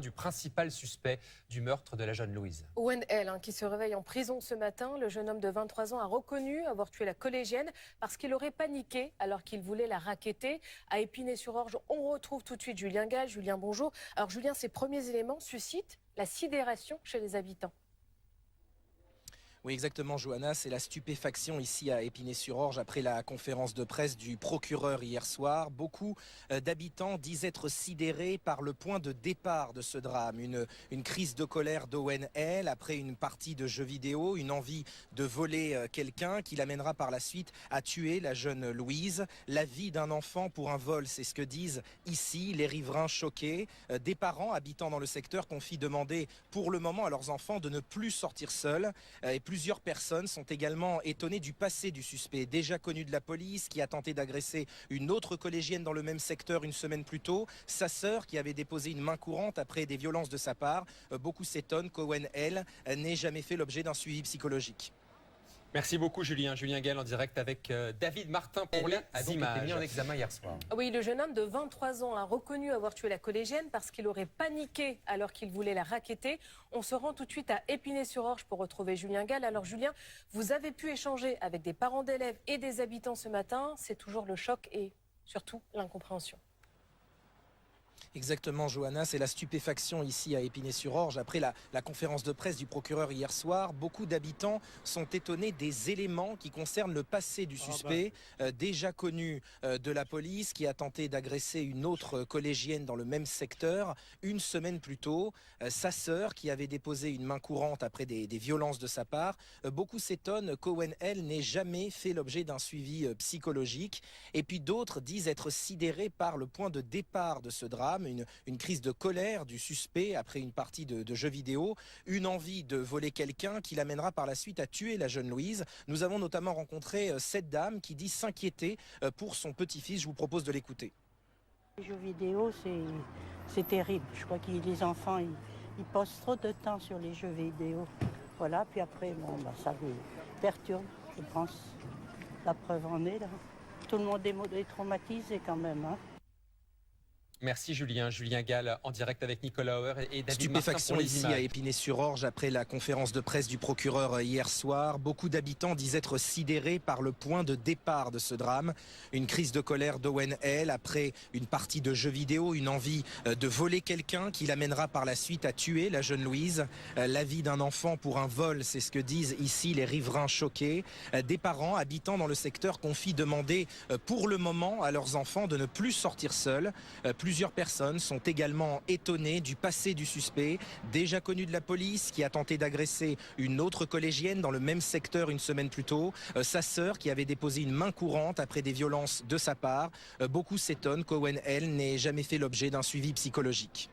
Du principal suspect du meurtre de la jeune Louise. Owen L, qui se réveille en prison ce matin. Le jeune homme de 23 ans a reconnu avoir tué la collégienne parce qu'il aurait paniqué alors qu'il voulait la racketter. À Épinay-sur-Orge, on retrouve tout de suite Julien Gall. Julien, bonjour. Alors Julien, ces premiers éléments suscitent la sidération chez les habitants. Oui, exactement, Johanna. C'est la stupéfaction ici à Épinay-sur-Orge après la conférence de presse du procureur hier soir. Beaucoup d'habitants disent être sidérés par le point de départ de ce drame. Une crise de colère d'Owen L après une partie de jeux vidéo, une envie de voler quelqu'un qui l'amènera par la suite à tuer la jeune Louise. La vie d'un enfant pour un vol, c'est ce que disent ici les riverains choqués. Des parents habitant dans le secteur confient demander pour le moment à leurs enfants de ne plus sortir seuls. Et plusieurs personnes sont également étonnées du passé du suspect, déjà connu de la police, qui a tenté d'agresser une autre collégienne dans le même secteur une semaine plus tôt. Sa sœur, qui avait déposé une main courante après des violences de sa part. Beaucoup s'étonnent qu'Owen L n'ait jamais fait l'objet d'un suivi psychologique. Merci beaucoup Julien. Julien Gall en direct avec David Martin pour les images. Été mis en examen hier soir. Oui, le jeune homme de 23 ans a reconnu avoir tué la collégienne parce qu'il aurait paniqué alors qu'il voulait la racketter. On se rend tout de suite à Épinay-sur-Orge pour retrouver Julien Gall. Alors Julien, vous avez pu échanger avec des parents d'élèves et des habitants ce matin. C'est toujours le choc et surtout l'incompréhension. Exactement, Johanna, c'est la stupéfaction ici à Épinay-sur-Orge. Après la conférence de presse du procureur hier soir, beaucoup d'habitants sont étonnés des éléments qui concernent le passé du suspect, déjà connu de la police, qui a tenté d'agresser une autre collégienne dans le même secteur une semaine plus tôt. Sa sœur, qui avait déposé une main courante après des violences de sa part. Beaucoup s'étonnent qu'Owen L n'ait jamais fait l'objet d'un suivi psychologique. Et puis d'autres disent être sidérés par le point de départ de ce drame. Une crise de colère du suspect après une partie de jeux vidéo, une envie de voler quelqu'un qui l'amènera par la suite à tuer la jeune Louise. Nous avons notamment rencontré cette dame qui dit s'inquiéter pour son petit-fils. Je vous propose de l'écouter. Les jeux vidéo, c'est terrible. Je crois que les enfants, ils passent trop de temps sur les jeux vidéo. Voilà, puis après, ça les perturbe, je pense. La preuve en est là. Tout le monde est traumatisé quand même, hein. Merci Julien. Julien Gall en direct avec Nicolas Auer et David Stupéfaction Martin pour les ici images. à Épinay-sur-Orge après la conférence de presse du procureur hier soir. Beaucoup d'habitants disent être sidérés par le point de départ de ce drame. Une crise de colère d'Owen L après une partie de jeux vidéo, une envie de voler quelqu'un qui l'amènera par la suite à tuer la jeune Louise. La vie d'un enfant pour un vol, c'est ce que disent ici les riverains choqués. Des parents habitant dans le secteur confient demander pour le moment à leurs enfants de ne plus sortir seuls. Plusieurs personnes sont également étonnées du passé du suspect, déjà connu de la police, qui a tenté d'agresser une autre collégienne dans le même secteur une semaine plus tôt. Sa sœur, qui avait déposé une main courante après des violences de sa part. Beaucoup s'étonnent qu'Owen L n'ait jamais fait l'objet d'un suivi psychologique.